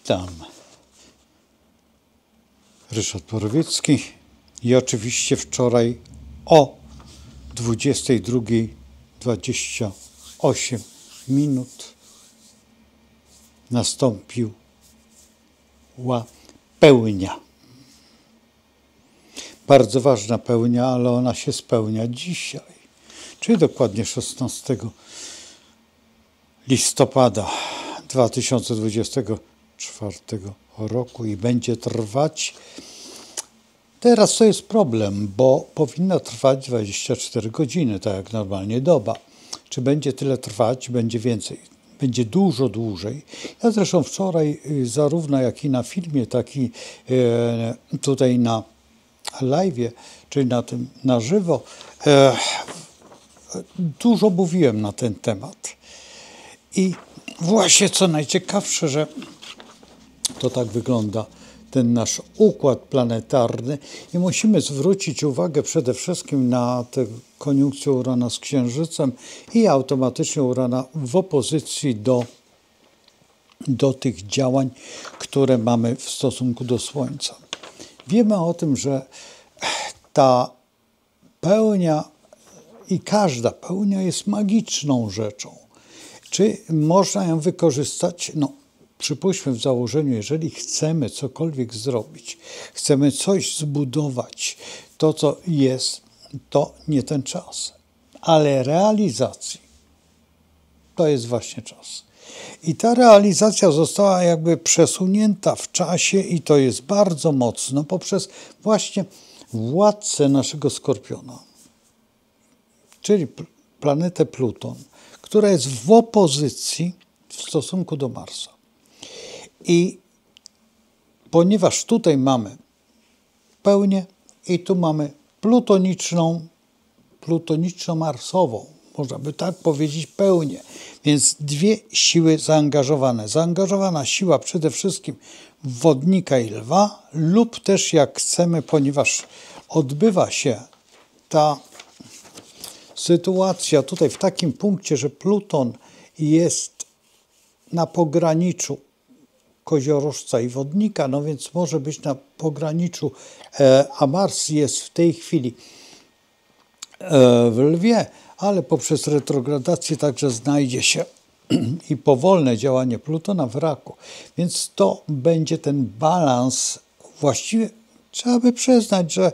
Witam. Ryszard Borowiecki i oczywiście wczoraj o 22:28 nastąpiła pełnia. Bardzo ważna pełnia, ale ona się spełnia dzisiaj, czyli dokładnie 16 listopada 2024 roku i będzie trwać. Teraz to jest problem, bo powinno trwać 24 godziny, tak jak normalnie doba. Czy będzie tyle trwać? Będzie więcej. Będzie dużo dłużej. Ja zresztą wczoraj zarówno jak i na filmie, tak i tutaj na live'ie, czyli na żywo, dużo mówiłem na ten temat. I właśnie co najciekawsze, że to tak wygląda ten nasz układ planetarny i musimy zwrócić uwagę przede wszystkim na tę koniunkcję Urana z Księżycem i automatycznie Urana w opozycji do tych działań, które mamy w stosunku do Słońca. Wiemy o tym, że ta pełnia i każda pełnia jest magiczną rzeczą. Czy można ją wykorzystać? No, przypuśćmy w założeniu, jeżeli chcemy cokolwiek zrobić, chcemy coś zbudować, to co jest, to nie ten czas. Ale realizacji to jest właśnie czas. I ta realizacja została jakby przesunięta w czasie i to jest bardzo mocno poprzez właśnie władcę naszego Skorpiona, czyli planetę Pluton, która jest w opozycji w stosunku do Marsa. I ponieważ tutaj mamy pełnię i tu mamy plutoniczno-marsową, można by tak powiedzieć, pełnię, więc dwie siły zaangażowane. Zaangażowana siła przede wszystkim wodnika i lwa lub też jak chcemy, ponieważ odbywa się ta sytuacja tutaj w takim punkcie, że Pluton jest na pograniczu koziorożca i wodnika, no więc może być na pograniczu, a Mars jest w tej chwili w lwie, ale poprzez retrogradację także znajdzie się i powolne działanie Plutona w raku. Więc to będzie ten balans. Właściwie trzeba by przyznać, że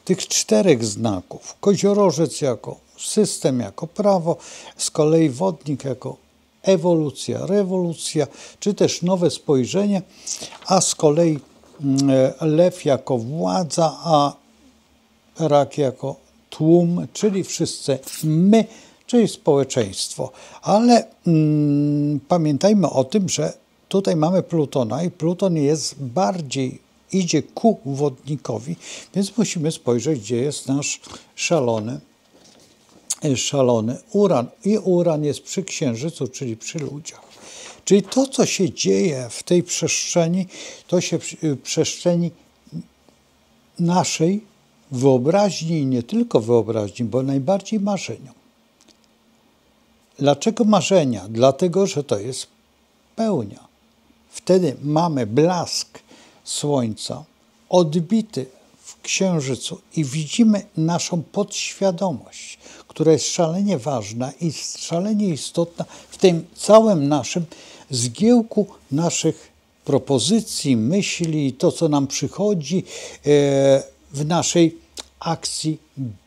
tych czterech znaków, koziorożec jako system, jako prawo, z kolei wodnik jako ewolucja, rewolucja, czy też nowe spojrzenie, a z kolei lew jako władza, a rak jako tłum, czyli wszyscy my, czyli społeczeństwo. Ale pamiętajmy o tym, że tutaj mamy Plutona i Pluton idzie ku wodnikowi, więc musimy spojrzeć, gdzie jest nasz szalony Uran. I Uran jest przy Księżycu, czyli przy ludziach. Czyli to, co się dzieje w tej przestrzeni, to się przestrzeni naszej wyobraźni i nie tylko wyobraźni, bo najbardziej marzeniom. Dlaczego marzenia? Dlatego, że to jest pełnia. Wtedy mamy blask Słońca odbity w Księżycu i widzimy naszą podświadomość, która jest szalenie ważna i szalenie istotna w tym całym naszym zgiełku naszych propozycji, myśli, to co nam przychodzi w naszej akcji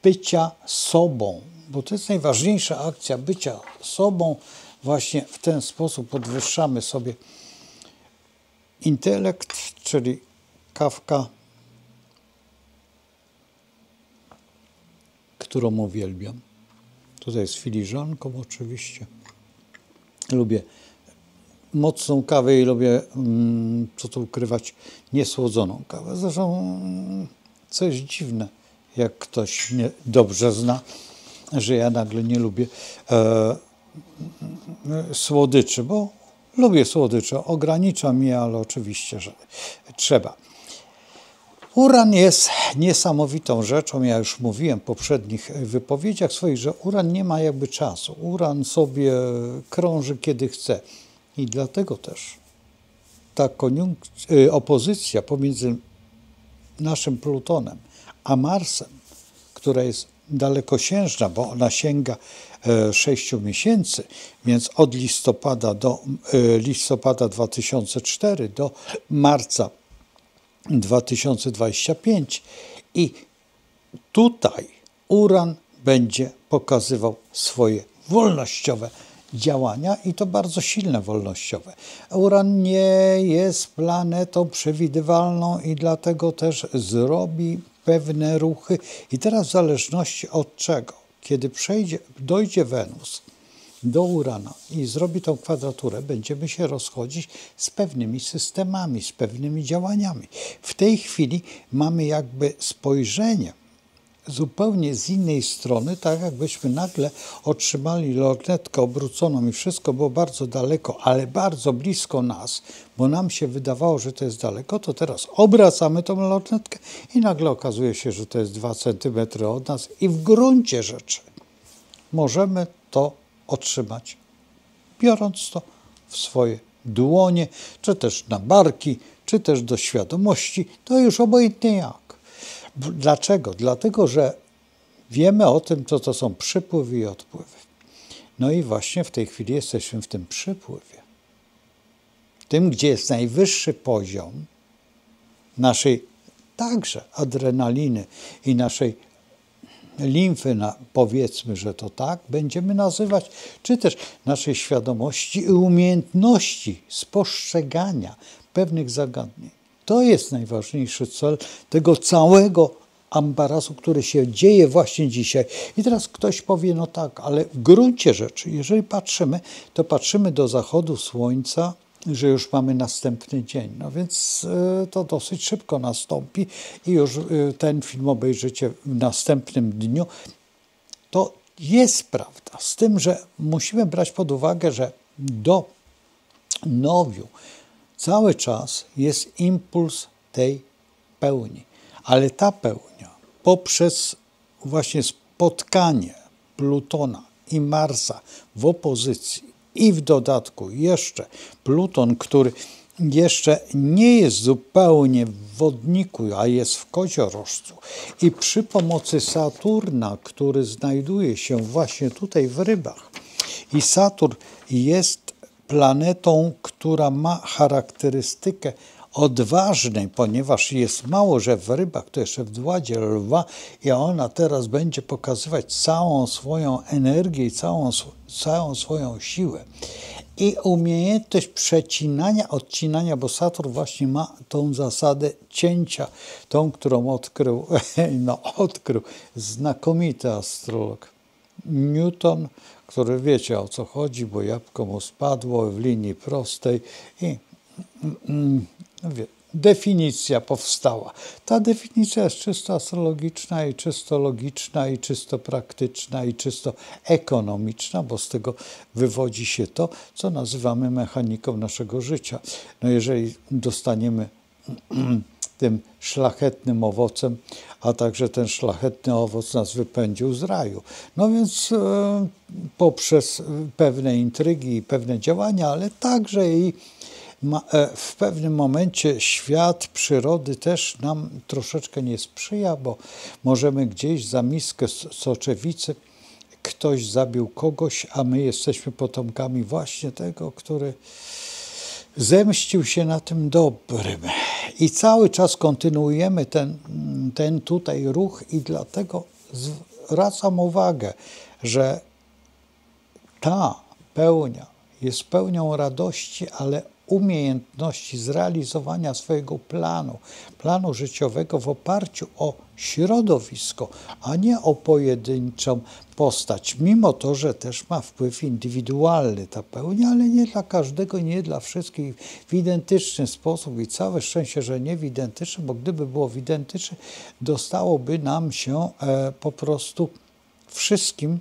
bycia sobą, bo to jest najważniejsza akcja bycia sobą. Właśnie w ten sposób podwyższamy sobie intelekt, czyli kawka, którą uwielbiam. Tutaj z filiżanką oczywiście. Lubię mocną kawę i lubię, co tu ukrywać, niesłodzoną kawę. Zresztą coś dziwne, jak ktoś mnie dobrze zna, że ja nagle nie lubię słodyczy, bo lubię słodycze, ograniczam je, ale oczywiście, że trzeba. Uran jest niesamowitą rzeczą. Ja już mówiłem w poprzednich wypowiedziach swoich, że Uran nie ma jakby czasu. Uran sobie krąży kiedy chce. I dlatego też ta opozycja pomiędzy naszym Plutonem a Marsem, która jest dalekosiężna, bo ona sięga 6 miesięcy, więc od listopada 2004 do marca 2025 i tutaj Uran będzie pokazywał swoje wolnościowe działania i to bardzo silne wolnościowe. Uran nie jest planetą przewidywalną i dlatego też zrobi pewne ruchy. I teraz w zależności od czego, kiedy dojdzie Wenus do Urana i zrobi tą kwadraturę, będziemy się rozchodzić z pewnymi systemami, z pewnymi działaniami. W tej chwili mamy jakby spojrzenie zupełnie z innej strony, tak jakbyśmy nagle otrzymali lornetkę obróconą i wszystko było bardzo daleko, ale bardzo blisko nas, bo nam się wydawało, że to jest daleko, to teraz obracamy tą lornetkę i nagle okazuje się, że to jest 2 cm od nas i w gruncie rzeczy możemy to otrzymać, biorąc to w swoje dłonie, czy też na barki, czy też do świadomości, to już obojętnie jak. Dlaczego? Dlatego, że wiemy o tym, co to są przypływy i odpływy. No i właśnie w tej chwili jesteśmy w tym przypływie. Tym, gdzie jest najwyższy poziom naszej także adrenaliny i naszej limfy, powiedzmy, że to tak, będziemy nazywać, czy też naszej świadomości i umiejętności spostrzegania pewnych zagadnień. To jest najważniejszy cel tego całego ambarasu, który się dzieje właśnie dzisiaj. I teraz ktoś powie, no tak, ale w gruncie rzeczy, jeżeli patrzymy, to patrzymy do zachodu słońca, że już mamy następny dzień. No więc to dosyć szybko nastąpi i już ten film obejrzycie w następnym dniu. To jest prawda, z tym, że musimy brać pod uwagę, że do nowiu cały czas jest impuls tej pełni, ale ta pełnia poprzez właśnie spotkanie Plutona i Marsa w opozycji i w dodatku jeszcze Pluton, który jeszcze nie jest zupełnie w wodniku, a jest w koziorożcu i przy pomocy Saturna, który znajduje się właśnie tutaj w rybach i Saturn jest planetą, która ma charakterystykę odważnej, ponieważ jest mało, że w rybach, to jeszcze w władzie lwa i ona teraz będzie pokazywać całą swoją energię i całą swoją siłę. I umiejętność przecinania, odcinania, bo Saturn właśnie ma tą zasadę cięcia, tą, którą odkrył znakomity astrolog Newton, który wiecie o co chodzi, bo jabłko mu spadło w linii prostej i definicja powstała. Ta definicja jest czysto astrologiczna i czysto logiczna i czysto praktyczna i czysto ekonomiczna, bo z tego wywodzi się to, co nazywamy mechaniką naszego życia. No jeżeli dostaniemy tym szlachetnym owocem, a także ten szlachetny owoc nas wypędził z raju. No więc poprzez pewne intrygi i pewne działania, ale także i w pewnym momencie świat przyrody też nam troszeczkę nie sprzyja, bo możemy gdzieś za miskę soczewicy ktoś zabił kogoś, a my jesteśmy potomkami właśnie tego, który zemścił się na tym dobrym. I cały czas kontynuujemy ten tutaj ruch i dlatego zwracam uwagę, że ta pełnia jest pełnią radości, ale umiejętności zrealizowania swojego planu życiowego w oparciu o środowisko, a nie o pojedynczą postać. Mimo to, że też ma wpływ indywidualny ta pełnia, ale nie dla każdego, nie dla wszystkich w identyczny sposób i całe szczęście, że nie w identyczny, bo gdyby było w identyczny, dostałoby nam się po prostu wszystkim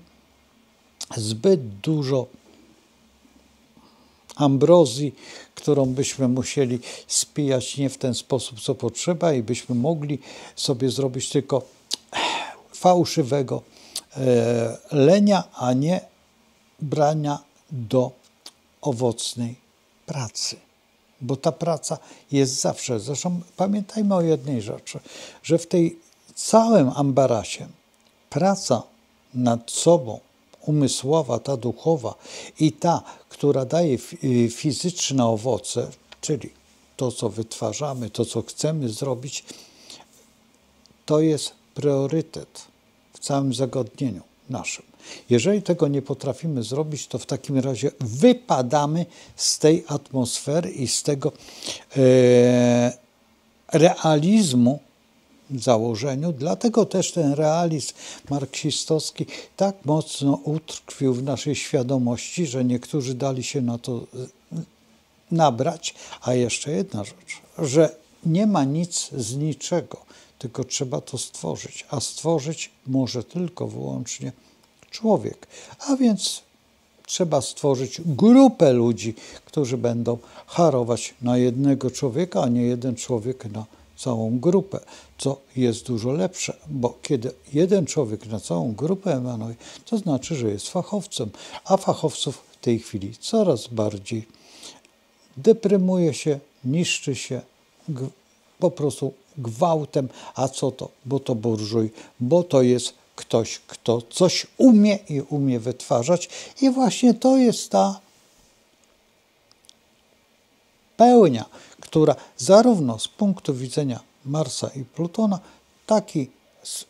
zbyt dużo ambrozji, którą byśmy musieli spijać nie w ten sposób, co potrzeba i byśmy mogli sobie zrobić tylko fałszywego lenia, a nie brania do owocnej pracy. bo ta praca jest zawsze. Zresztą pamiętajmy o jednej rzeczy, że w tej całym ambarasie praca nad sobą, umysłowa, ta duchowa i ta, która daje fizyczne owoce, czyli to, co wytwarzamy, to, co chcemy zrobić, to jest priorytet w całym zagadnieniu naszym. Jeżeli tego nie potrafimy zrobić, to w takim razie wypadamy z tej atmosfery i z tego realizmu w założeniu. Dlatego też ten realizm marksistowski tak mocno utkwił w naszej świadomości, że niektórzy dali się na to nabrać. A jeszcze jedna rzecz, że nie ma nic z niczego, tylko trzeba to stworzyć. A stworzyć może tylko wyłącznie człowiek. A więc trzeba stworzyć grupę ludzi, którzy będą harować na jednego człowieka, a nie jeden człowiek na całą grupę, co jest dużo lepsze, bo kiedy jeden człowiek na całą grupę emanuje, to znaczy, że jest fachowcem, a fachowców w tej chwili coraz bardziej deprymuje się, niszczy się po prostu gwałtem. A co to? Bo to burżuj, bo to jest ktoś, kto coś umie i umie wytwarzać. I właśnie to jest ta pełnia, która zarówno z punktu widzenia Marsa i Plutona, tak i z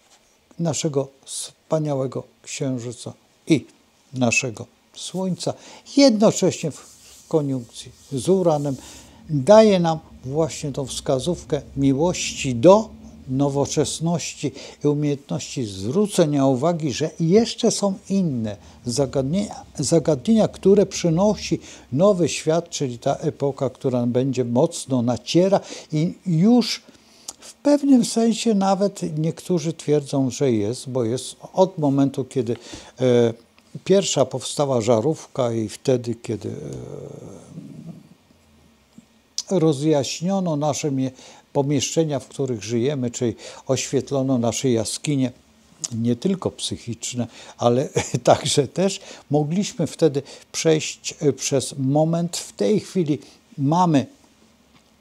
naszego wspaniałego Księżyca i naszego Słońca, jednocześnie w koniunkcji z Uranem, daje nam właśnie tą wskazówkę miłości do nowoczesności i umiejętności zwrócenia uwagi, że jeszcze są inne zagadnienia, które przynosi nowy świat, czyli ta epoka, która będzie mocno naciera i już w pewnym sensie nawet niektórzy twierdzą, że jest, bo jest od momentu, kiedy pierwsza powstała żarówka i wtedy, kiedy rozjaśniono nasze pomieszczenia, w których żyjemy, czyli oświetlono nasze jaskinie, nie tylko psychiczne, ale także też mogliśmy wtedy przejść przez moment. W tej chwili mamy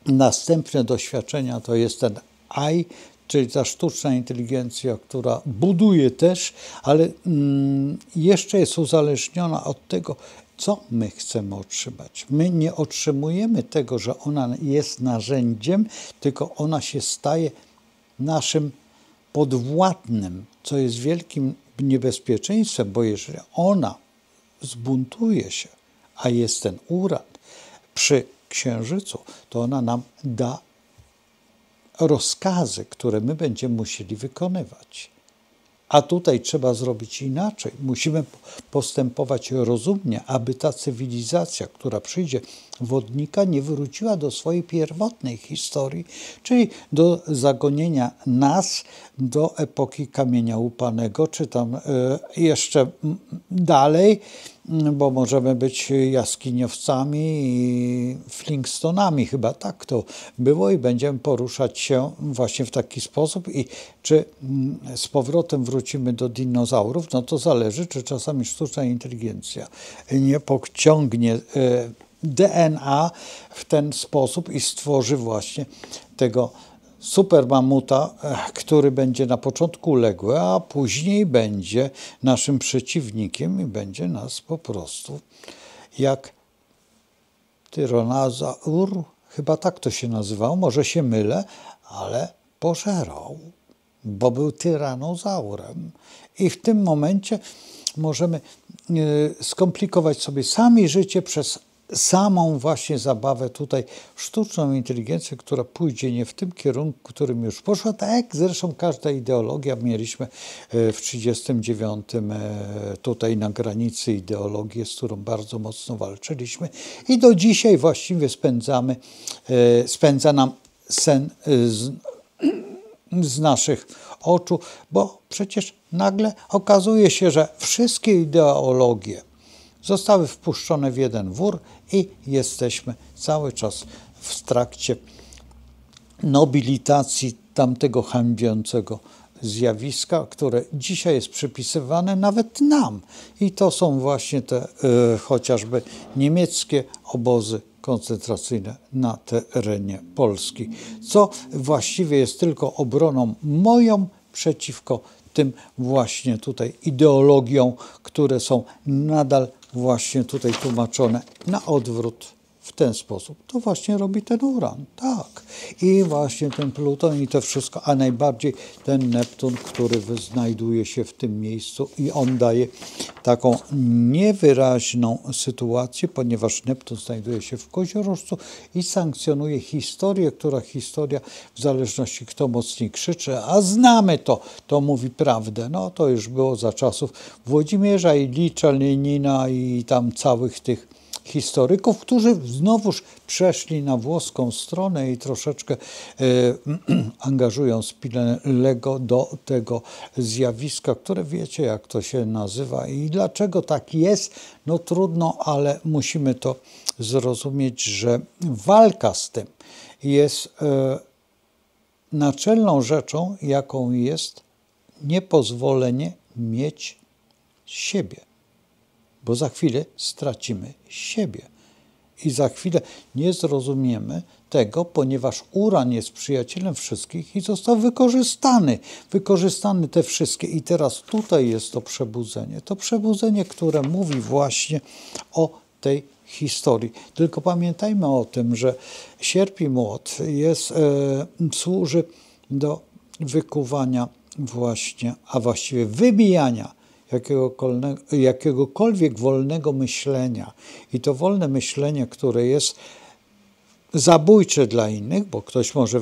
następne doświadczenia, to jest ten AI, czyli ta sztuczna inteligencja, która buduje też, ale jeszcze jest uzależniona od tego, co my chcemy otrzymać. My nie otrzymujemy tego, że ona jest narzędziem, tylko ona się staje naszym podwładnym, co jest wielkim niebezpieczeństwem, bo jeżeli ona zbuntuje się, a jest ten Uran przy Księżycu, to ona nam da rozkazy, które my będziemy musieli wykonywać. A tutaj trzeba zrobić inaczej. Musimy postępować rozumnie, aby ta cywilizacja, która przyjdzie wodnika, nie wróciła do swojej pierwotnej historii, czyli do zagonienia nas do epoki kamienia łupanego, czy tam jeszcze dalej, bo możemy być jaskiniowcami i Flintstonami, chyba tak to było i będziemy poruszać się właśnie w taki sposób. I czy z powrotem wrócimy do dinozaurów, no to zależy, czy czasami sztuczna inteligencja nie podciągnie DNA w ten sposób i stworzy właśnie tego supermamuta, który będzie na początku uległy, a później będzie naszym przeciwnikiem i będzie nas po prostu jak tyranozaur, chyba tak to się nazywało, może się mylę, ale pożerał, bo był tyranozaurem. I w tym momencie możemy skomplikować sobie sami życie przez samą właśnie zabawę tutaj, sztuczną inteligencję, która pójdzie nie w tym kierunku, którym już poszła, tak jak zresztą każda ideologia. Mieliśmy w 1939 tutaj na granicy ideologię, z którą bardzo mocno walczyliśmy i do dzisiaj właściwie spędza nam sen z naszych oczu, bo przecież nagle okazuje się, że wszystkie ideologie zostały wpuszczone w jeden wór i jesteśmy cały czas w trakcie nobilitacji tamtego hańbiącego zjawiska, które dzisiaj jest przypisywane nawet nam. I to są właśnie te chociażby niemieckie obozy koncentracyjne na terenie Polski, co właściwie jest tylko obroną moją przeciwko tym właśnie tutaj ideologiom, które są nadal właśnie tutaj tłumaczone na odwrót w ten sposób. To właśnie robi ten uran, tak. I właśnie ten Pluton i to wszystko, a najbardziej ten Neptun, który znajduje się w tym miejscu i on daje taką niewyraźną sytuację, ponieważ Neptun znajduje się w Koziorożcu i sankcjonuje historię, która historia w zależności kto mocniej krzyczy, a znamy to mówi prawdę. No to już było za czasów Włodzimierza Ilicza Lenina i tam całych tych historyków, którzy znowuż przeszli na włoską stronę i troszeczkę angażują Spinellego do tego zjawiska, które wiecie jak to się nazywa i dlaczego tak jest, no trudno, ale musimy to zrozumieć, że walka z tym jest naczelną rzeczą, jaką jest niepozwolenie mieć siebie. Bo za chwilę stracimy siebie. I za chwilę nie zrozumiemy tego, ponieważ uran jest przyjacielem wszystkich i został wykorzystany. Wykorzystane te wszystkie. I teraz tutaj jest to przebudzenie. To przebudzenie, które mówi właśnie o tej historii. Tylko pamiętajmy o tym, że sierp i młot służy do wykuwania właśnie, a właściwie wybijania jakiegokolwiek wolnego myślenia. I to wolne myślenie, które jest zabójcze dla innych, bo ktoś może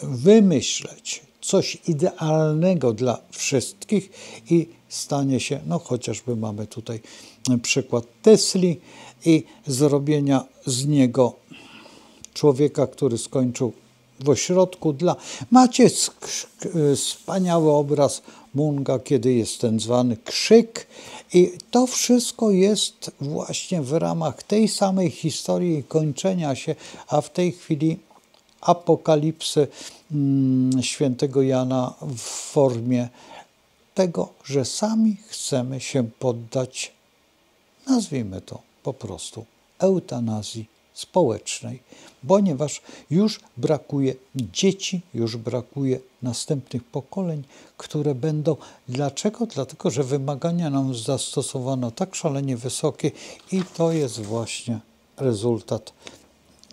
wymyśleć coś idealnego dla wszystkich i stanie się, no chociażby mamy tutaj przykład Tesli i zrobienia z niego człowieka, który skończył w ośrodku Macie wspaniały obraz Munga, kiedy jest ten zwany krzyk i to wszystko jest właśnie w ramach tej samej historii kończenia się, a w tej chwili apokalipsy świętego Jana w formie tego, że sami chcemy się poddać, nazwijmy to po prostu, eutanazji społecznej, ponieważ już brakuje dzieci, już brakuje następnych pokoleń, które będą. Dlaczego? Dlatego, że wymagania nam zastosowano tak szalenie wysokie i to jest właśnie rezultat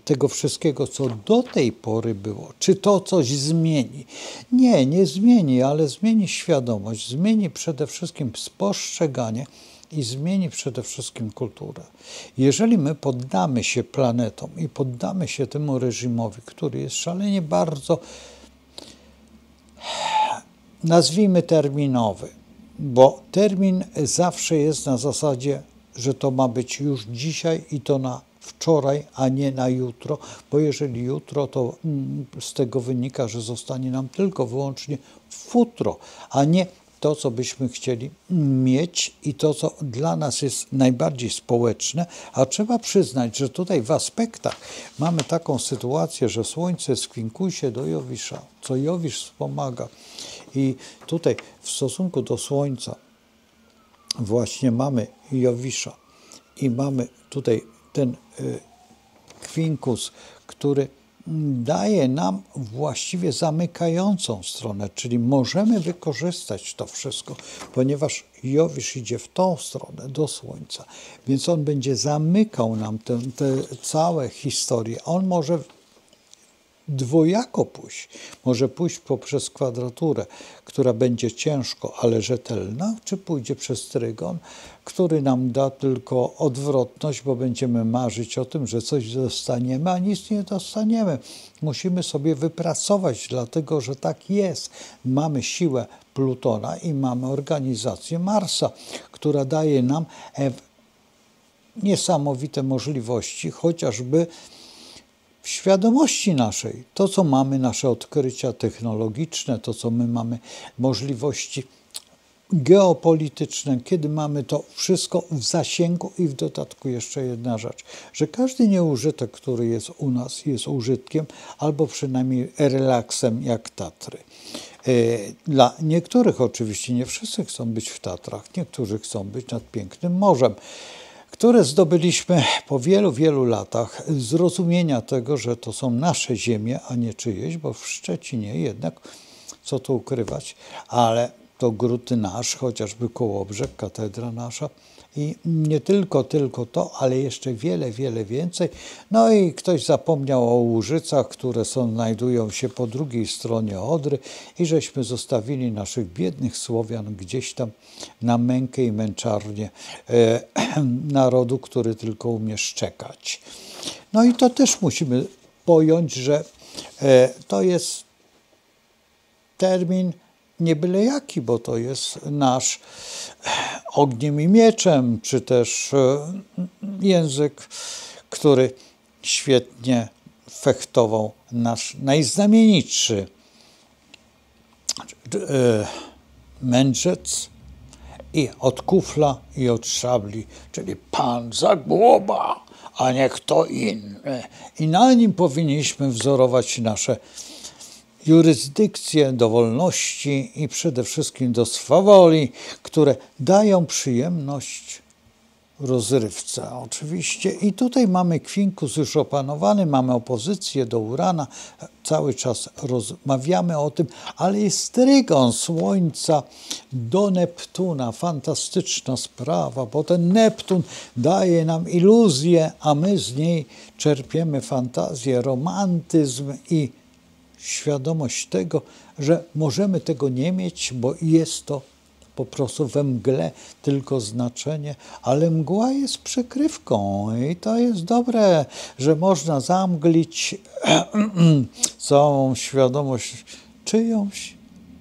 tego wszystkiego, co do tej pory było. Czy to coś zmieni? Nie, nie zmieni, ale zmieni świadomość, zmieni przede wszystkim spostrzeganie i zmieni przede wszystkim kulturę. Jeżeli my poddamy się planetom i poddamy się temu reżimowi, który jest szalenie bardzo, nazwijmy terminowy, bo termin zawsze jest na zasadzie, że to ma być już dzisiaj i to na wczoraj, a nie na jutro, bo jeżeli jutro, to z tego wynika, że zostanie nam tylko wyłącznie futro, a nie to, co byśmy chcieli mieć i to, co dla nas jest najbardziej społeczne, a trzeba przyznać, że tutaj w aspektach mamy taką sytuację, że Słońce jest w kwinkusie do Jowisza, co Jowisz wspomaga i tutaj w stosunku do Słońca właśnie mamy Jowisza i mamy tutaj ten kwinkus, który daje nam właściwie zamykającą stronę, czyli możemy wykorzystać to wszystko, ponieważ Jowisz idzie w tą stronę, do Słońca, więc on będzie zamykał nam te całe historie. On może dwojako pójść. Może pójść poprzez kwadraturę, która będzie ciężko, ale rzetelna, czy pójdzie przez trygon, który nam da tylko odwrotność, bo będziemy marzyć o tym, że coś dostaniemy, a nic nie dostaniemy. Musimy sobie wypracować, dlatego że tak jest. Mamy siłę Plutona i mamy organizację Marsa, która daje nam niesamowite możliwości, chociażby w świadomości naszej, to co mamy, nasze odkrycia technologiczne, to co my mamy możliwości geopolityczne, kiedy mamy to wszystko w zasięgu i w dodatku jeszcze jedna rzecz, że każdy nieużytek, który jest u nas, jest użytkiem albo przynajmniej relaksem jak Tatry. Dla niektórych oczywiście, nie wszyscy chcą być w Tatrach, niektórzy chcą być nad pięknym morzem. które zdobyliśmy po wielu, wielu latach zrozumienia tego, że to są nasze ziemie, a nie czyjeś, bo w Szczecinie jednak, co tu ukrywać, ale to gród nasz, chociażby Kołobrzeg, katedra nasza i nie tylko to, ale jeszcze wiele, wiele więcej. No i ktoś zapomniał o Łużycach, które znajdują się po drugiej stronie Odry i żeśmy zostawili naszych biednych Słowian gdzieś tam na mękę i męczarnię narodu, który tylko umie szczekać. No i to też musimy pojąć, że to jest termin nie byle jaki, bo to jest nasz ogniem i mieczem, czy też język, który świetnie fechtował nasz najznamienitszy mędrzec i od kufla i od szabli, czyli pan Zagłoba, a nie kto inny. I na nim powinniśmy wzorować nasze jurysdykcję do wolności i przede wszystkim do swawoli, które dają przyjemność rozrywce oczywiście. I tutaj mamy kwinkus już opanowany, mamy opozycję do Urana, cały czas rozmawiamy o tym, ale jest trygon Słońca do Neptuna. Fantastyczna sprawa, bo ten Neptun daje nam iluzję, a my z niej czerpiemy fantazję, romantyzm i świadomość tego, że możemy tego nie mieć, bo jest to po prostu we mgle tylko znaczenie, ale mgła jest przykrywką i to jest dobre, że można zamglić całą świadomość czyjąś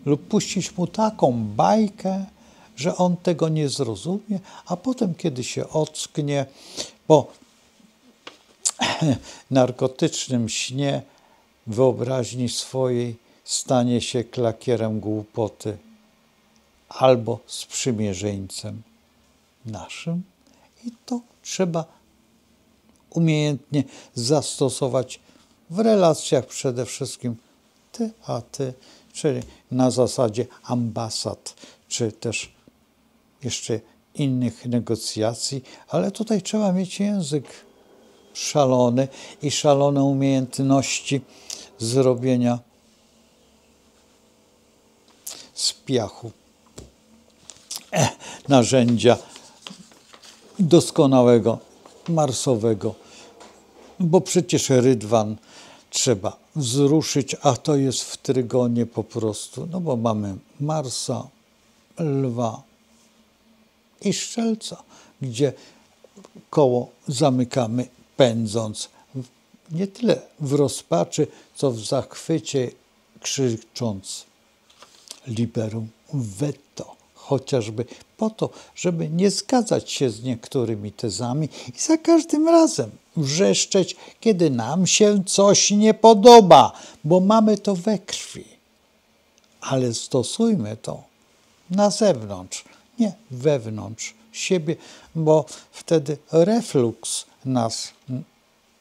lub puścić mu taką bajkę, że on tego nie zrozumie, a potem, kiedy się ocknie po narkotycznym śnie, wyobraźni swojej stanie się klakierem głupoty albo sprzymierzeńcem naszym. I to trzeba umiejętnie zastosować w relacjach przede wszystkim ty a ty, czyli na zasadzie ambasad, czy też jeszcze innych negocjacji, ale tutaj trzeba mieć język szalony i szalone umiejętności zrobienia z piachu narzędzia doskonałego, marsowego, bo przecież rydwan trzeba wzruszyć, a to jest w trygonie po prostu, no bo mamy Marsa, Lwa i Strzelca, gdzie koło zamykamy pędząc nie tyle w rozpaczy, co w zachwycie, krzycząc liberum veto, chociażby po to, żeby nie zgadzać się z niektórymi tezami i za każdym razem wrzeszczeć, kiedy nam się coś nie podoba, bo mamy to we krwi. Ale stosujmy to na zewnątrz, nie wewnątrz siebie, bo wtedy refluks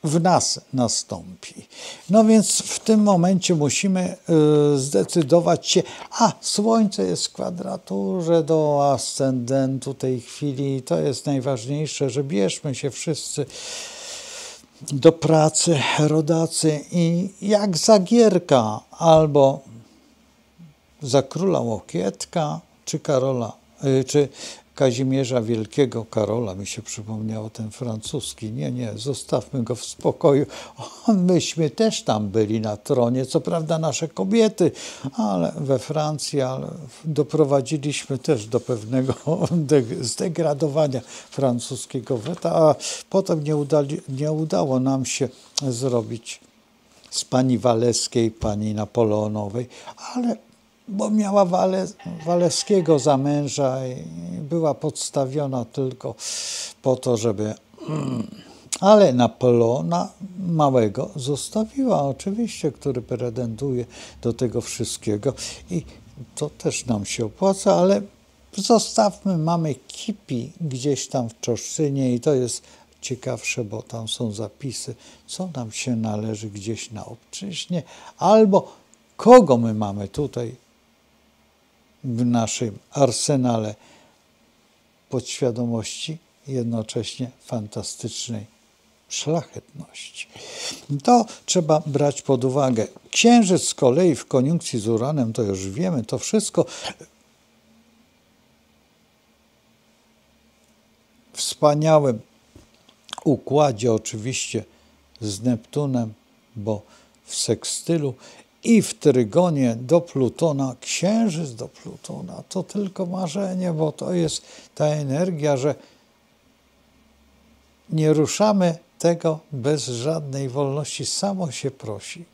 w nas nastąpi. No więc w tym momencie musimy zdecydować się, Słońce jest w kwadraturze do ascendentu tej chwili i to jest najważniejsze, że bierzmy się wszyscy do pracy, rodacy i jak za Gierka albo za króla Łokietka, czy Kazimierza Wielkiego, Karola, mi się przypomniało, ten francuski. Nie, zostawmy go w spokoju. Myśmy też tam byli na tronie, co prawda nasze kobiety, ale we Francji, ale doprowadziliśmy też do pewnego zdegradowania francuskiego weta, a potem nie udało nam się zrobić z pani Waleskiej, pani Napoleonowej, ale bo miała Waleskiego za męża i była podstawiona tylko po to, żeby... Ale Napoleona Małego zostawiła oczywiście, który pretenduje do tego wszystkiego i to też nam się opłaca, ale zostawmy, mamy kipi gdzieś tam w Czoszynie i to jest ciekawsze, bo tam są zapisy, co nam się należy gdzieś na obczyźnie, albo kogo my mamy tutaj w naszym arsenale podświadomości jednocześnie fantastycznej szlachetności. To trzeba brać pod uwagę. Księżyc z kolei w koniunkcji z Uranem, to już wiemy, to wszystko w wspaniałym układzie oczywiście z Neptunem, bo w sekstylu i w trygonie do Plutona, księżyc do Plutona, to tylko marzenie, bo to jest ta energia, że nie ruszamy tego bez żadnej wolności. Samo się prosi,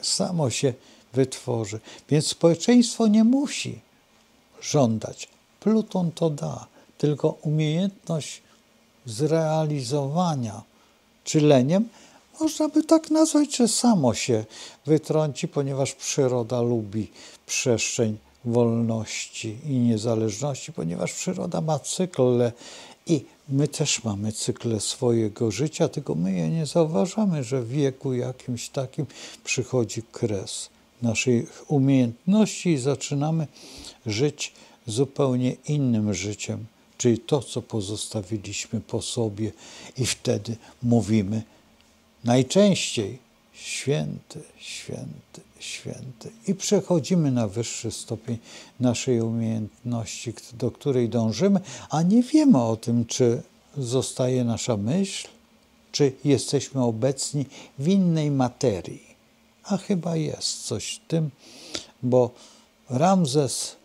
samo się wytworzy. Więc społeczeństwo nie musi żądać. Pluton to da, tylko umiejętność zrealizowania, czy leniem, można by tak nazwać, że samo się wytrąci, ponieważ przyroda lubi przestrzeń wolności i niezależności, ponieważ przyroda ma cykle i my też mamy cykle swojego życia, tylko my je nie zauważamy, że w wieku jakimś takim przychodzi kres naszych umiejętności i zaczynamy żyć zupełnie innym życiem, czyli to, co pozostawiliśmy po sobie i wtedy mówimy najczęściej święty, święty, święty. I przechodzimy na wyższy stopień naszej umiejętności, do której dążymy, a nie wiemy o tym, czy zostaje nasza myśl, czy jesteśmy obecni w innej materii. A chyba jest coś w tym, bo Ramzes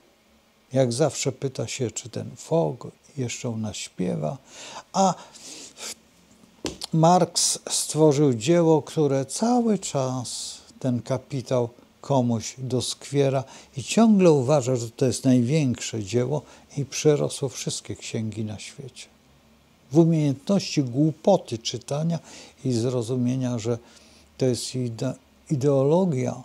jak zawsze pyta się, czy ten Fog jeszcze u nas śpiewa, a Marks stworzył dzieło, które cały czas ten kapitał komuś doskwiera i ciągle uważa, że to jest największe dzieło i przerosło wszystkie księgi na świecie. W umiejętności głupoty czytania i zrozumienia, że to jest ideologia,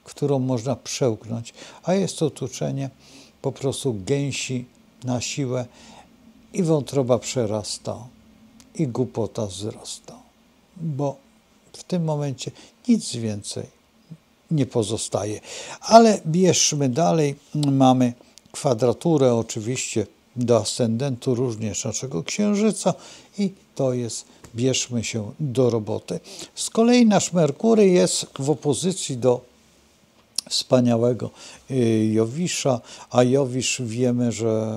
którą można przełknąć, a jest to tuczenie po prostu gęsi na siłę i wątroba przerasta i głupota wzrasta, bo w tym momencie nic więcej nie pozostaje. Ale bierzmy dalej, mamy kwadraturę oczywiście do ascendentu również naszego księżyca i to jest, bierzmy się do roboty. Z kolei nasz Merkury jest w opozycji do wspaniałego Jowisza, a Jowisz wiemy, że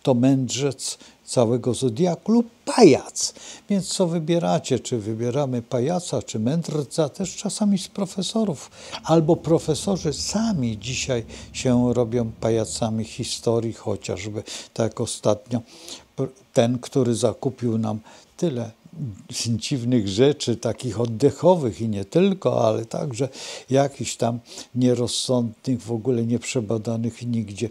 to mędrzec całego zodiaku lub pajac. Więc co wybieracie? Czy wybieramy pajaca, czy mędrca? Też czasami z profesorów. Albo profesorzy sami dzisiaj się robią pajacami historii, chociażby tak jak ostatnio ten, który zakupił nam tyle dziwnych rzeczy, takich oddechowych i nie tylko, ale także jakichś tam nierozsądnych, w ogóle nieprzebadanych nigdzie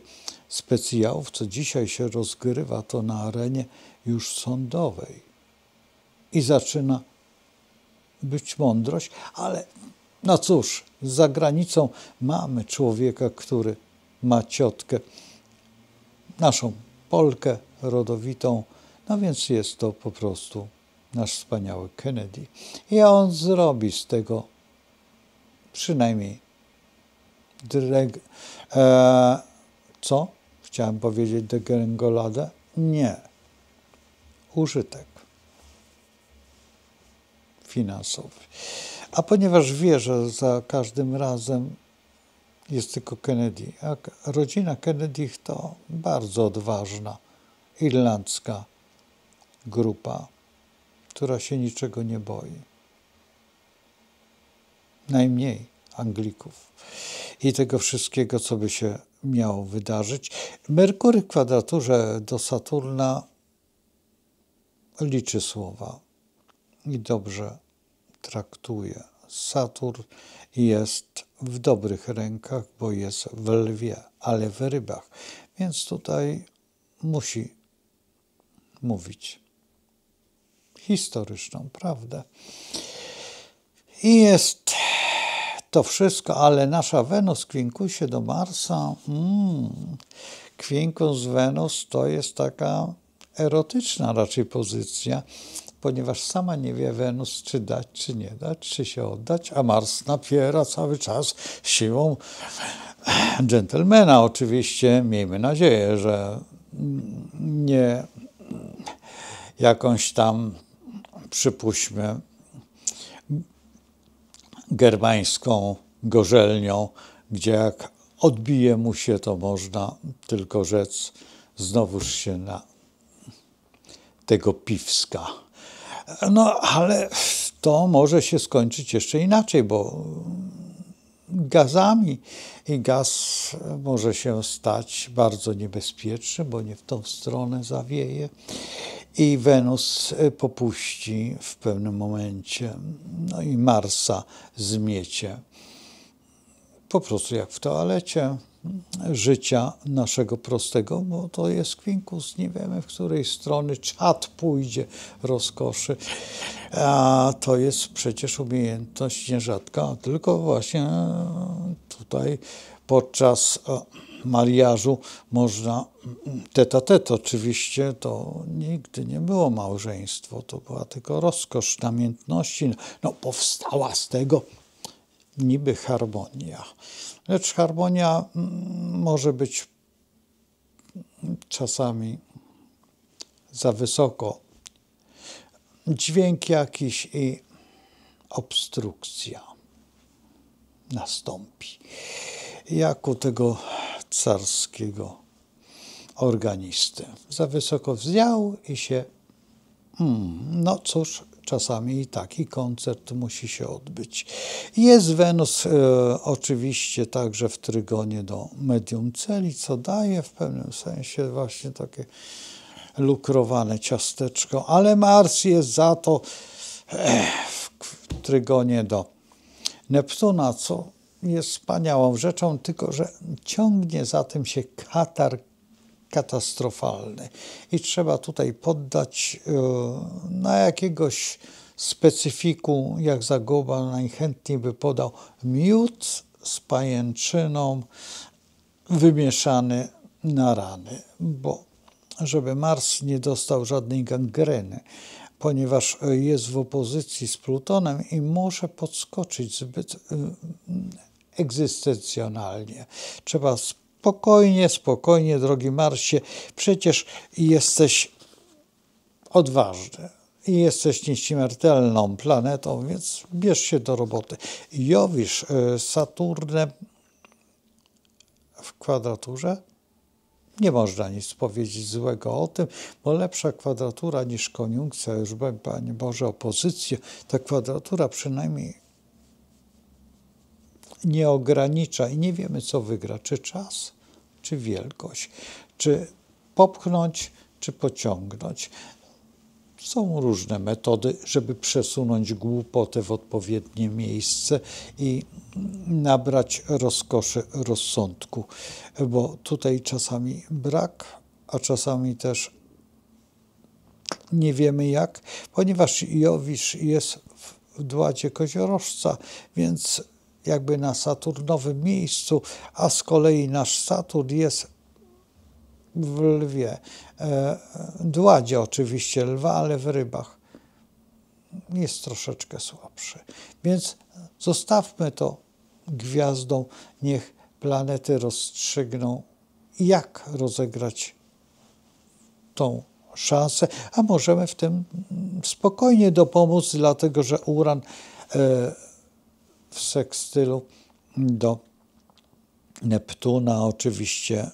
specjałów, co dzisiaj się rozgrywa to na arenie już sądowej. I zaczyna być mądrość, ale no cóż, za granicą mamy człowieka, który ma ciotkę, naszą Polkę rodowitą, no więc jest to po prostu nasz wspaniały Kennedy. I on zrobi z tego przynajmniej co? Chciałem powiedzieć degrengoladę? Nie. Użytek finansowy. A ponieważ wie, że za każdym razem jest tylko Kennedy, a rodzina Kennedy to bardzo odważna, irlandzka grupa, która się niczego nie boi. Najmniej Anglików. I tego wszystkiego, co by się miało wydarzyć. Merkury w kwadraturze do Saturna liczy słowa i dobrze traktuje. Saturn jest w dobrych rękach, bo jest w Lwie, ale w Rybach. Więc tutaj musi mówić historyczną prawdę. I jest to wszystko, ale nasza Wenus w kwinkusie do Marsa, kwinkus Wenus to jest taka erotyczna raczej pozycja, ponieważ sama nie wie Wenus, czy dać, czy nie dać, czy się oddać, a Mars napiera cały czas siłą dżentelmena. Oczywiście miejmy nadzieję, że nie jakąś tam, przypuśćmy, germańską gorzelnią, gdzie jak odbije mu się, to można tylko rzec znowuż się na tego Piwska. No, ale to może się skończyć jeszcze inaczej, bo gazami i gaz może się stać bardzo niebezpieczny, bo nie w tą stronę zawieje i Wenus popuści w pewnym momencie, no i Marsa zmiecie. Po prostu jak w toalecie życia naszego prostego, bo to jest kwinkus, nie wiemy, w której strony czad pójdzie rozkoszy. A to jest przecież umiejętność nierzadka, tylko właśnie tutaj podczas mariażu można tete oczywiście, to nigdy nie było małżeństwo, to była tylko rozkosz namiętności. No, powstała z tego niby harmonia. Lecz harmonia może być czasami za wysoko. Dźwięk jakiś i obstrukcja nastąpi. Jak u tego carskiego organisty. Za wysoko wziął i się... No cóż, czasami i taki koncert musi się odbyć. Jest Wenus oczywiście także w trygonie do medium celi, co daje w pewnym sensie właśnie takie lukrowane ciasteczko, ale Mars jest za to w trygonie do Neptuna, co jest wspaniałą rzeczą, tylko że ciągnie za tym się katar katastrofalny i trzeba tutaj poddać na jakiegoś specyfiku, jak Zagoba najchętniej by podał, miód z pajęczyną wymieszany na rany, bo żeby Mars nie dostał żadnej gangreny, ponieważ jest w opozycji z Plutonem i może podskoczyć zbyt egzystencjonalnie. Trzeba spokojnie, drogi Marsie, przecież jesteś odważny i jesteś nieśmiertelną planetą, więc bierz się do roboty. Jowisz z Saturnem w kwadraturze. Nie można nic powiedzieć złego o tym, bo lepsza kwadratura niż koniunkcja, już Panie Boże, opozycja, ta kwadratura przynajmniej nie ogranicza i nie wiemy, co wygra, czy czas, czy wielkość, czy popchnąć, czy pociągnąć. Są różne metody, żeby przesunąć głupotę w odpowiednie miejsce i nabrać rozkoszy rozsądku, bo tutaj czasami brak, a czasami też nie wiemy jak, ponieważ Jowisz jest w dładzie koziorożca, więc jakby na Saturnowym miejscu, a z kolei nasz Saturn jest w Lwie. Dładzie oczywiście Lwa, ale w Rybach jest troszeczkę słabszy. Więc zostawmy to gwiazdą, niech planety rozstrzygną, jak rozegrać tą szansę, a możemy w tym spokojnie dopomóc, dlatego że Uran w sekstylu do Neptuna oczywiście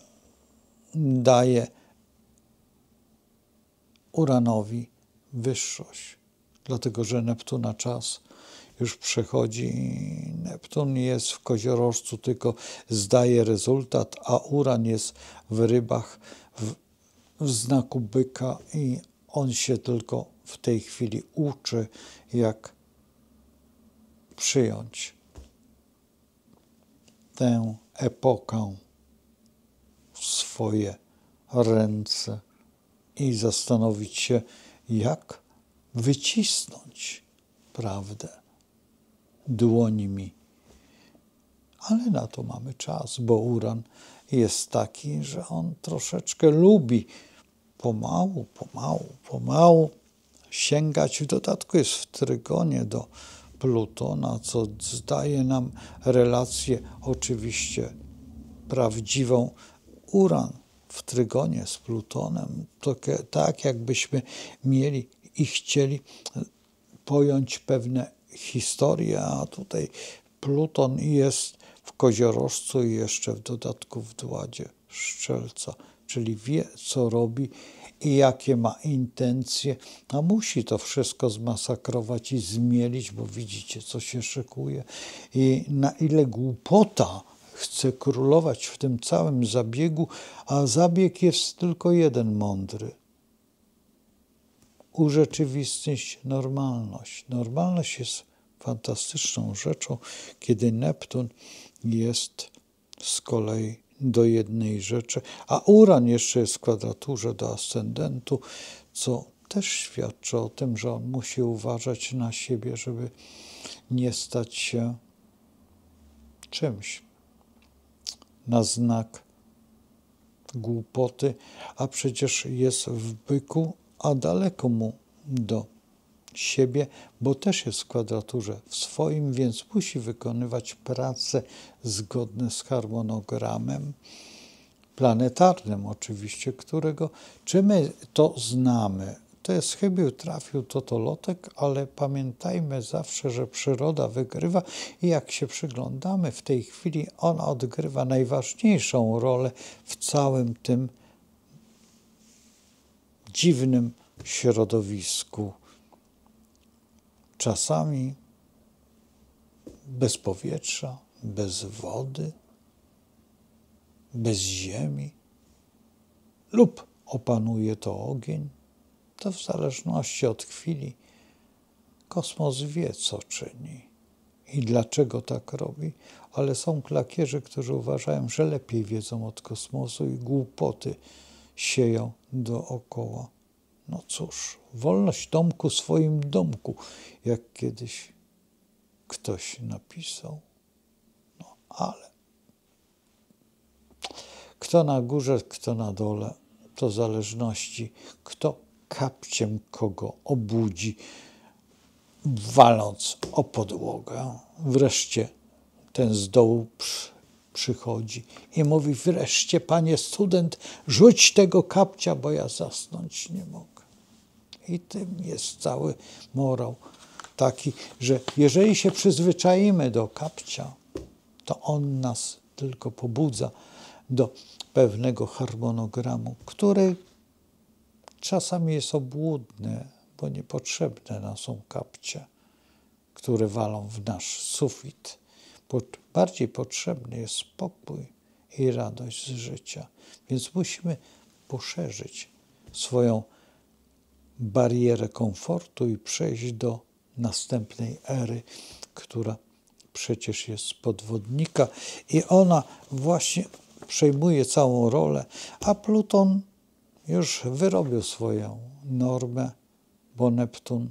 daje Uranowi wyższość, dlatego że Neptuna czas już przechodzi. Neptun jest w koziorożcu, tylko zdaje rezultat, a Uran jest w Rybach, w znaku byka i on się tylko w tej chwili uczy, jak przyjąć tę epokę w swoje ręce i zastanowić się, jak wycisnąć prawdę dłońmi. Ale na to mamy czas, bo Uran jest taki, że on troszeczkę lubi pomału sięgać. W dodatku jest w trygonie do Plutona, co zdaje nam relację oczywiście prawdziwą. Uran w trygonie z Plutonem, to tak jakbyśmy mieli i chcieli pojąć pewne historie, a tutaj Pluton jest w koziorożcu i jeszcze w dodatku w dładzie Strzelca, czyli wie, co robi i jakie ma intencje, a musi to wszystko zmasakrować i zmielić, bo widzicie, co się szykuje i na ile głupota chce królować w tym całym zabiegu, a zabieg jest tylko jeden mądry. Urzeczywistnić normalność. Normalność jest fantastyczną rzeczą, kiedy Neptun jest z kolei do jednej rzeczy, a Uran jeszcze jest w kwadraturze do ascendentu, co też świadczy o tym, że on musi uważać na siebie, żeby nie stać się czymś na znak głupoty, a przecież jest w byku, a daleko mu do siebie, bo też jest w kwadraturze w swoim, więc musi wykonywać prace zgodne z harmonogramem planetarnym oczywiście, którego, czy my to znamy, to jest chybił, trafił, to lotek, ale pamiętajmy zawsze, że przyroda wygrywa i jak się przyglądamy w tej chwili, ona odgrywa najważniejszą rolę w całym tym dziwnym środowisku. Czasami bez powietrza, bez wody, bez ziemi lub opanuje to ogień. To w zależności od chwili kosmos wie, co czyni i dlaczego tak robi, ale są klakierzy, którzy uważają, że lepiej wiedzą od kosmosu i głupoty sieją dookoła. No cóż, wolność domku swoim domku, jak kiedyś ktoś napisał. No ale kto na górze, kto na dole, to zależności, kto kapciem kogo obudzi, waląc o podłogę. Wreszcie ten z dołu przychodzi i mówi: wreszcie, panie student, rzuć tego kapcia, bo ja zasnąć nie mogę. I tym jest cały morał taki, że jeżeli się przyzwyczaimy do kapcia, to on nas tylko pobudza do pewnego harmonogramu, który czasami jest obłudny, bo niepotrzebne nam są kapcie, które walą w nasz sufit. Bardziej potrzebny jest spokój i radość z życia. Więc musimy poszerzyć swoją barierę komfortu i przejść do następnej ery, która przecież jest z podwodnika i ona właśnie przejmuje całą rolę, a Pluton już wyrobił swoją normę, bo Neptun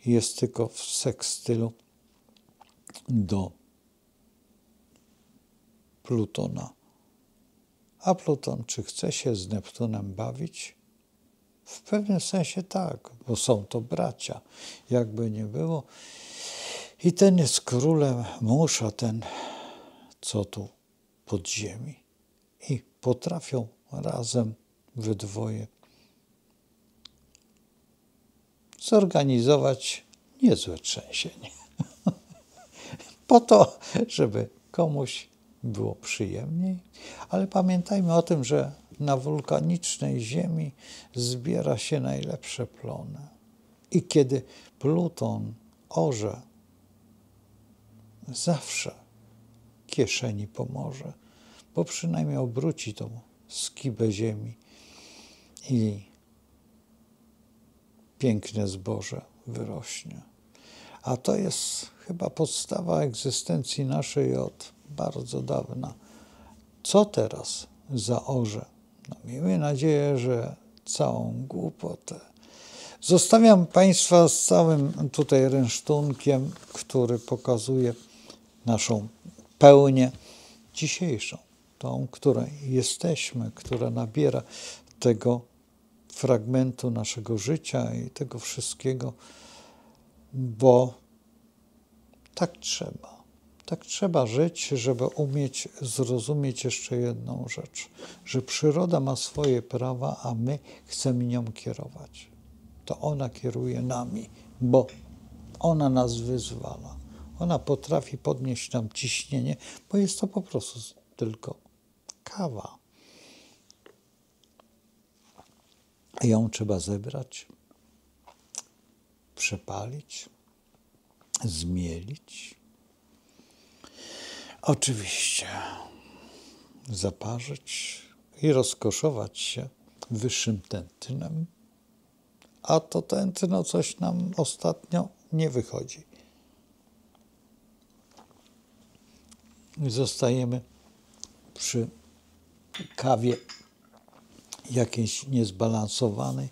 jest tylko w sekstylu do Plutona. A Pluton, czy chce się z Neptunem bawić? W pewnym sensie tak, bo są to bracia, jakby nie było. I ten jest królem mórz, a ten, co tu pod ziemi. I potrafią razem we dwoje zorganizować niezłe trzęsienie. Po to, żeby komuś było przyjemniej, ale pamiętajmy o tym, że na wulkanicznej ziemi zbiera się najlepsze plony. I kiedy Pluton orze, zawsze kieszeni pomoże, bo przynajmniej obróci tą skibę ziemi i piękne zboże wyrośnie. A to jest chyba podstawa egzystencji naszej od bardzo dawna. Co teraz zaorze? No, miejmy nadzieję, że całą głupotę. Zostawiam Państwa z całym tutaj rynsztunkiem, który pokazuje naszą pełnię dzisiejszą, tą, której jesteśmy, która nabiera tego fragmentu naszego życia i tego wszystkiego, bo tak trzeba. Tak trzeba żyć, żeby umieć zrozumieć jeszcze jedną rzecz, że przyroda ma swoje prawa, a my chcemy nią kierować. To ona kieruje nami, bo ona nas wyzwala. Ona potrafi podnieść nam ciśnienie, bo jest to po prostu tylko kawa. Ją trzeba zebrać, przepalić, zmielić. Oczywiście zaparzyć i rozkoszować się wyższym tętnem, a to tętno coś nam ostatnio nie wychodzi. Zostajemy przy kawie jakiejś niezbalansowanej,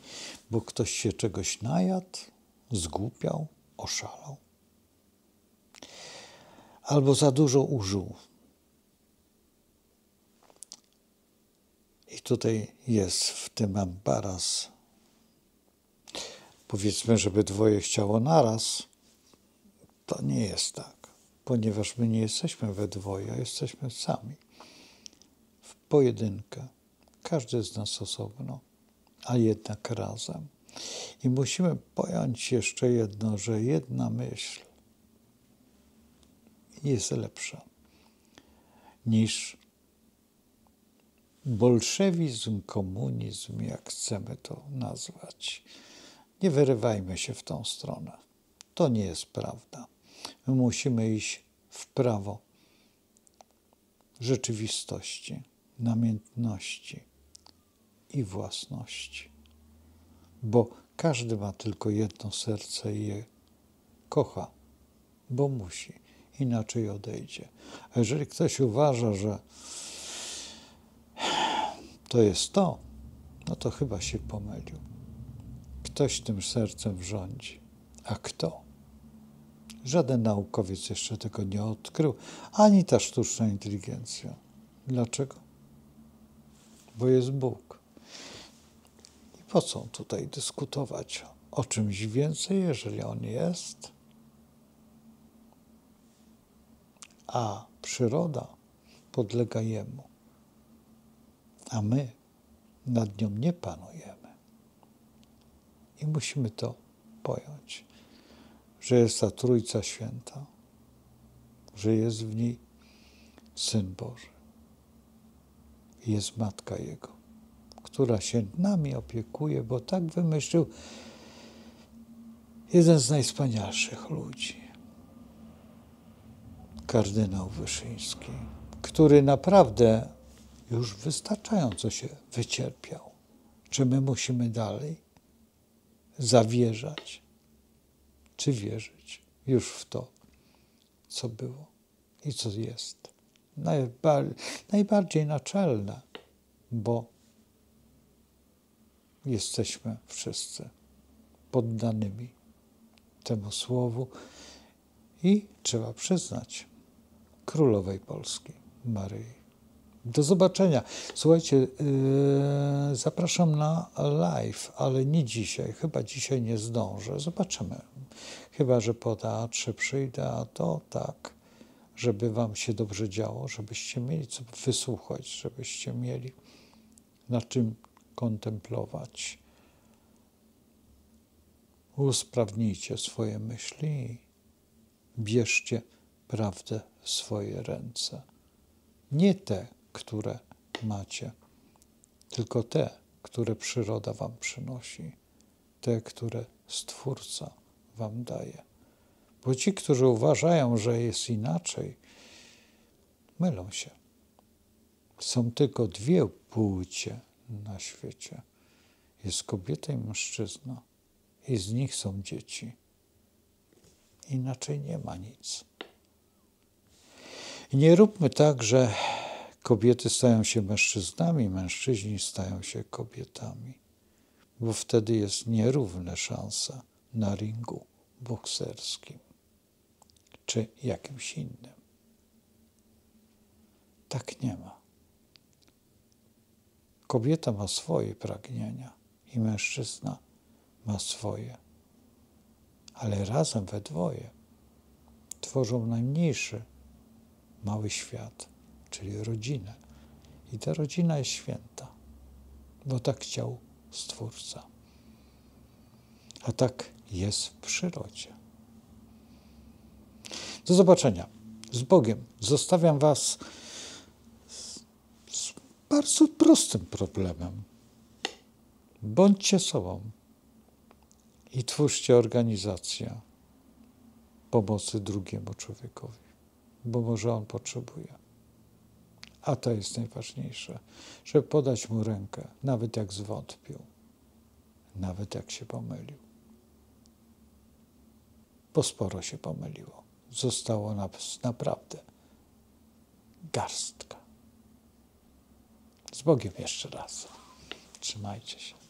bo ktoś się czegoś najadł, zgłupiał, oszalał. Albo za dużo użył. I tutaj jest w tym ambaras. Powiedzmy, żeby dwoje chciało naraz, to nie jest tak, ponieważ my nie jesteśmy we dwoje, a jesteśmy sami. W pojedynkę. Każdy z nas osobno, a jednak razem. I musimy pojąć jeszcze jedno, że jedna myśl jest lepsza niż bolszewizm, komunizm, jak chcemy to nazwać. Nie wyrywajmy się w tą stronę. To nie jest prawda. My musimy iść w prawo rzeczywistości, namiętności i własności. Bo każdy ma tylko jedno serce i je kocha, bo musi, inaczej odejdzie. A jeżeli ktoś uważa, że to jest to, no to chyba się pomylił. Ktoś tym sercem rządzi. A kto? Żaden naukowiec jeszcze tego nie odkrył, ani ta sztuczna inteligencja. Dlaczego? Bo jest Bóg. I po co tutaj dyskutować o czymś więcej, jeżeli On jest? A przyroda podlega Jemu, a my nad nią nie panujemy. I musimy to pojąć, że jest ta Trójca Święta, że jest w niej Syn Boży, jest Matka Jego, która się nami opiekuje, bo tak wymyślił jeden z najwspanialszych ludzi, kardynał Wyszyński, który naprawdę już wystarczająco się wycierpiał. Czy my musimy dalej zawierzać, czy wierzyć już w to, co było i co jest? Najbardziej naczelne, bo jesteśmy wszyscy poddanymi temu słowu i trzeba przyznać Królowej Polski, Maryi. Do zobaczenia. Słuchajcie, zapraszam na live, ale nie dzisiaj. Chyba dzisiaj nie zdążę. Zobaczymy. Chyba że po teatrze przyjdę, a to tak, żeby wam się dobrze działo, żebyście mieli co wysłuchać, żebyście mieli na czym kontemplować. Usprawnijcie swoje myśli i bierzcie prawdę w swoje ręce. Nie te, które macie, tylko te, które przyroda wam przynosi, te, które Stwórca wam daje. Bo ci, którzy uważają, że jest inaczej, mylą się. Są tylko dwie płcie na świecie. Jest kobieta i mężczyzna. I z nich są dzieci. Inaczej nie ma nic. I nie róbmy tak, że kobiety stają się mężczyznami, mężczyźni stają się kobietami, bo wtedy jest nierówna szansa na ringu bokserskim czy jakimś innym. Tak nie ma. Kobieta ma swoje pragnienia i mężczyzna ma swoje, ale razem we dwoje tworzą najmniejszy mały świat, czyli rodzinę. I ta rodzina jest święta, bo tak chciał Stwórca. A tak jest w przyrodzie. Do zobaczenia. Z Bogiem. Zostawiam Was z bardzo prostym problemem. Bądźcie sobą i twórzcie organizację pomocy drugiemu człowiekowi, bo może on potrzebuje. A to jest najważniejsze, żeby podać mu rękę, nawet jak zwątpił, nawet jak się pomylił. Bo sporo się pomyliło. Zostało nas naprawdę garstka. Z Bogiem jeszcze raz. Trzymajcie się.